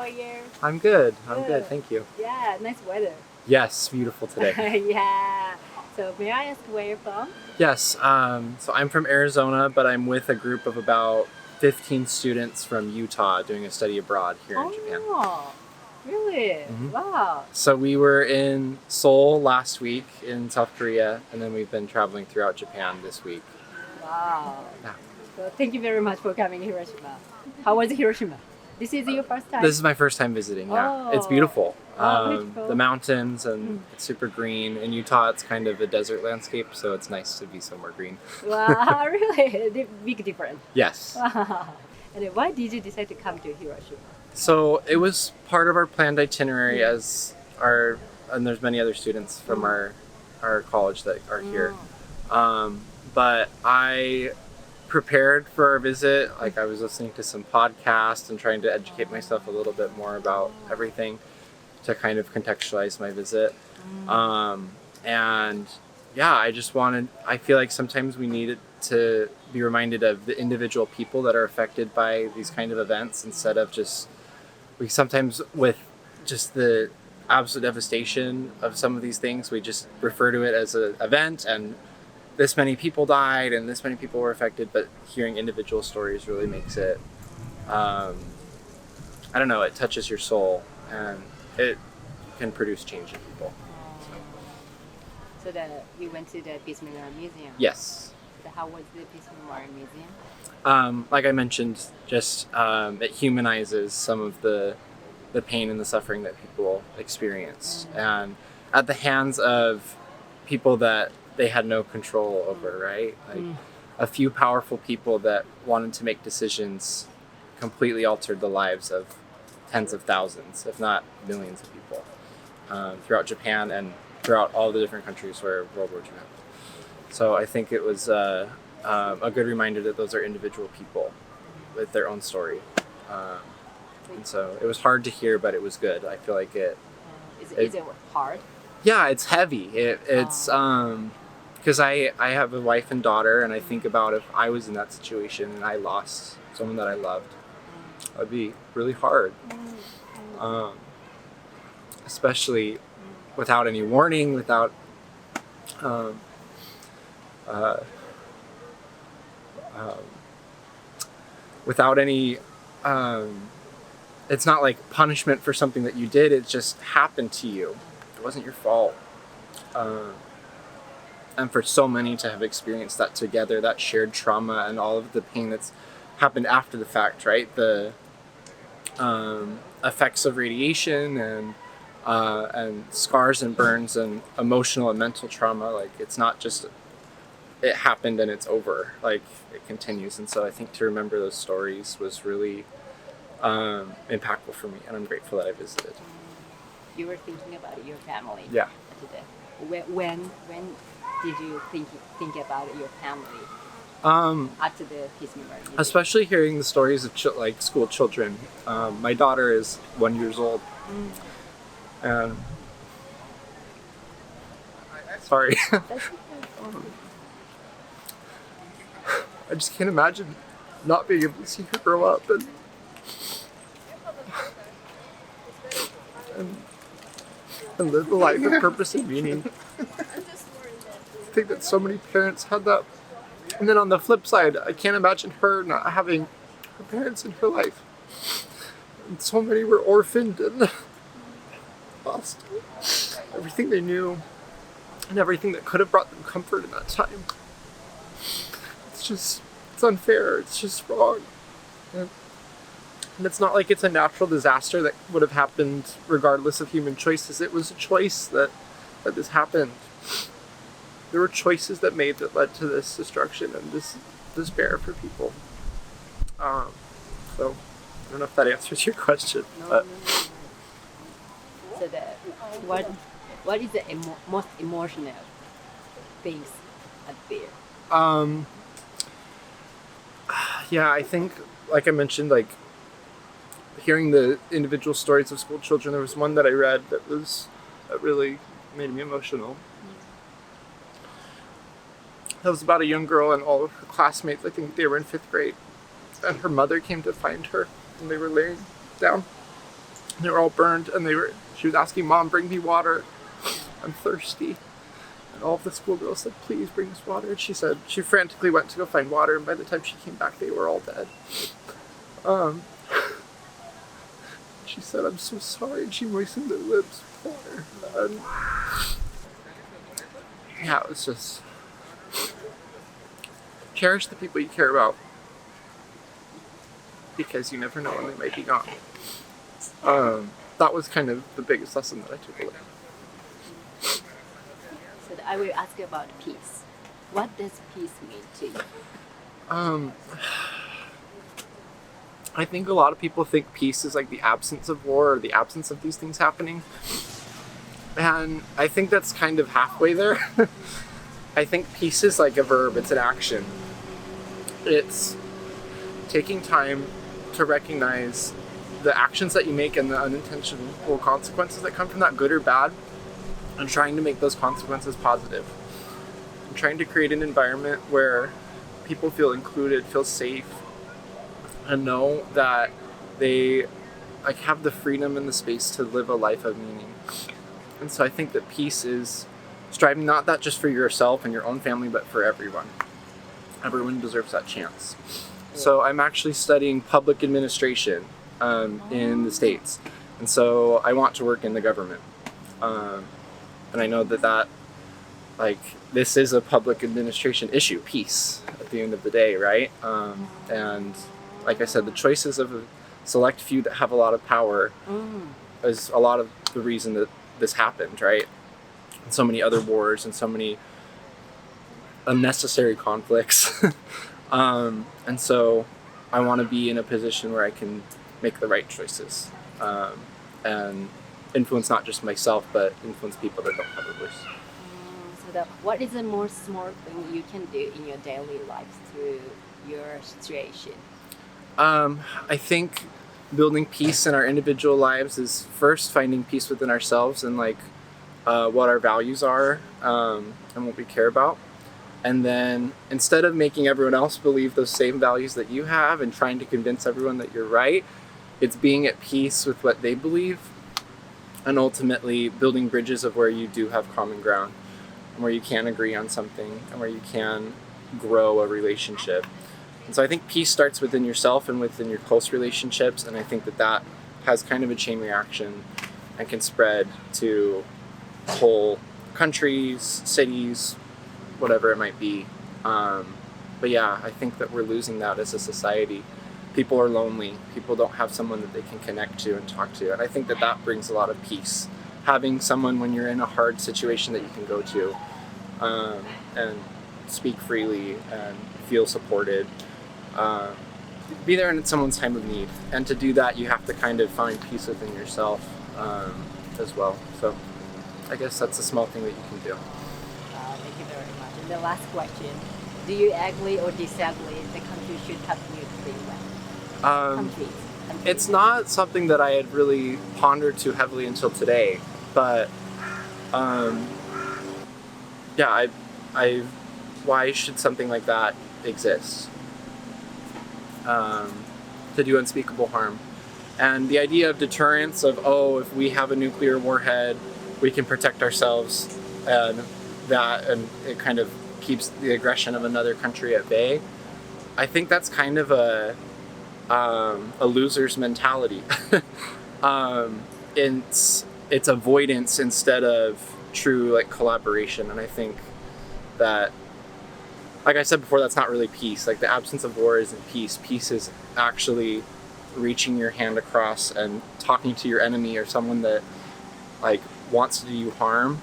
are you? I'm good. I'm good. Thank you. Yeah, nice weather. Yes, beautiful today. Yeah. So may I ask where you're from? Yes. So I'm from Arizona, but I'm with a group of about 15 students from Utah doing a study abroad here in Japan. Oh, really? Wow. So we were in Seoul last week in South Korea, and then we've been traveling throughout Japan this week. Wow. Yeah. So thank you very much for coming to Hiroshima. How was Hiroshima? This is your first time? This is my first time visiting, yeah. It's beautiful. Beautiful. The mountains, and it's super green. In Utah, it's kind of a desert landscape, so it's nice to be somewhere green. Wow, really? Big difference. Yes. Wow. And why did you decide to come to Hiroshima? So it was part of our planned itinerary and there's many other students from our college that are here. But I prepared for our visit. Like, I was listening to some podcasts and trying to educate myself a little bit more about everything to kind of contextualize my visit. And yeah, I feel like sometimes we needed to be reminded of the individual people that are affected by these kind of events, instead of we sometimes, with just the absolute devastation of some of these things, we just refer to it as an event and this many people died and this many people were affected, but hearing individual stories really makes it, I don't know, it touches your soul and it can produce change in people. So you went to the Peace Memorial Museum? Yes. So how was the Peace Memorial Museum? Like I mentioned, just it humanizes some of the pain and the suffering that people experience, and at the hands of people that they had no control over, right? Like a few powerful people that wanted to make decisions completely altered the lives of tens of thousands, if not millions of people throughout Japan and throughout all the different countries where World War II happened. So I think it was a good reminder that those are individual people with their own story. And so it was hard to hear, but it was good. I feel like it... Is it hard? Yeah, it's heavy. It's because I have a wife and daughter, and I think about if I was in that situation and I lost someone that I loved, it would be really hard. Especially without any warning, without any it's not like punishment for something that you did, it just happened to you. It wasn't your fault. And for so many to have experienced that together, that shared trauma and all of the pain that's happened after the fact, right? The effects of radiation and scars and burns and emotional and mental trauma, like it's not just it happened and it's over, like it continues. And so I think to remember those stories was really impactful for me, and I'm grateful that I visited. You were thinking about your family. Yeah. Today. When did you think about your family? After the Peace Memorial Museum? Especially hearing the stories of school children. My daughter is 1 year old, and sorry. I just can't imagine not being able to see her grow up and live a life of purpose and meaning. I think that so many parents had that. And then on the flip side, I can't imagine her not having her parents in her life. And so many were orphaned and lost everything they knew and everything that could have brought them comfort in that time. It's unfair. It's just wrong. And it's not like it's a natural disaster that would have happened regardless of human choices. It was a choice that this happened. There were choices that led to this destruction and this despair for people. So I don't know if that answers your question. No. So what is the most emotional things at there? Yeah, I think, like I mentioned, like hearing the individual stories of school children, there was one that I read that really made me emotional. That was about a young girl and all of her classmates. I think they were in 5th grade, and her mother came to find her, and they were laying down They were all burned, and she was asking, Mom, bring me water. I'm thirsty. And all of the schoolgirls said, please bring us water. And she said, she frantically went to go find water, and by the time she came back, they were all dead. She said, I'm so sorry, and she moistened their lips with water. And yeah, it was just, cherish the people you care about, because you never know when they might be gone. That was kind of the biggest lesson that I took away. So I will ask you about peace. What does peace mean to you? I think a lot of people think peace is like the absence of war or the absence of these things happening. And I think that's kind of halfway there. I think peace is like a verb, it's an action. It's taking time to recognize the actions that you make and the unintentional consequences that come from that, good or bad, and trying to make those consequences positive. And trying to create an environment where people feel included, feel safe, and know that they like have the freedom and the space to live a life of meaning. And so I think that peace is striving not that just for yourself and your own family, but for everyone. Everyone deserves that chance. So I'm actually studying public administration in the States. And so I want to work in the government. And I know that like, this is a public administration issue, peace, at the end of the day, right? And like I said, the choices of a select few that have a lot of power is a lot of the reason that this happened, right? And so many other wars and so many unnecessary conflicts. And so I want to be in a position where I can make the right choices and influence not just myself, but influence people that don't have a voice. So what is the more smart thing you can do in your daily life through your situation? I think building peace in our individual lives is first finding peace within ourselves and like what our values are and what we care about. And then instead of making everyone else believe those same values that you have and trying to convince everyone that you're right, it's being at peace with what they believe and ultimately building bridges of where you do have common ground and where you can agree on something and where you can grow a relationship. And so I think peace starts within yourself and within your close relationships, and I think that has kind of a chain reaction and can spread to whole countries, cities, whatever it might be. But yeah, I think that we're losing that as a society. People are lonely. People don't have someone that they can connect to and talk to. And I think that brings a lot of peace. Having someone when you're in a hard situation that you can go to and speak freely and feel supported. Be there in someone's time of need. And to do that, you have to kind of find peace within yourself as well. So I guess that's a small thing that you can do. Thank you very much. And the last question, do you agree or disagree the country should have nuclear weapons? Countries. It's not something that I had really pondered too heavily until today, but yeah, why should something like that exist? To do unspeakable harm. And the idea of deterrence of, if we have a nuclear warhead, we can protect ourselves, and it kind of keeps the aggression of another country at bay. I think that's kind of a loser's mentality. It's avoidance instead of true like collaboration. And I think that, like I said before, that's not really peace. Like the absence of war isn't peace. Peace is actually reaching your hand across and talking to your enemy or someone that like wants to do you harm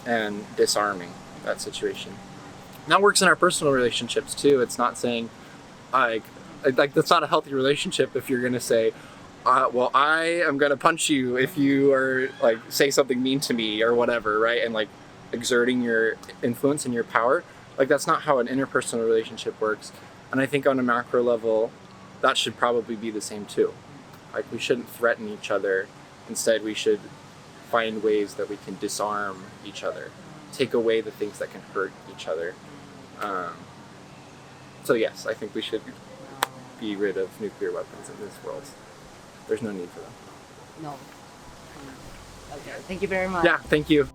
and disarming that situation. And that works in our personal relationships too. It's not saying like that's not a healthy relationship if you're gonna say, well, I am gonna punch you if you are like say something mean to me or whatever, right? And like exerting your influence and your power. Like that's not how an interpersonal relationship works. And I think on a macro level, that should probably be the same too. Like we shouldn't threaten each other. Instead, we should find ways that we can disarm each other, take away the things that can hurt each other. So yes, I think we should be rid of nuclear weapons in this world. There's no need for them. No. Okay, thank you very much. Yeah, thank you.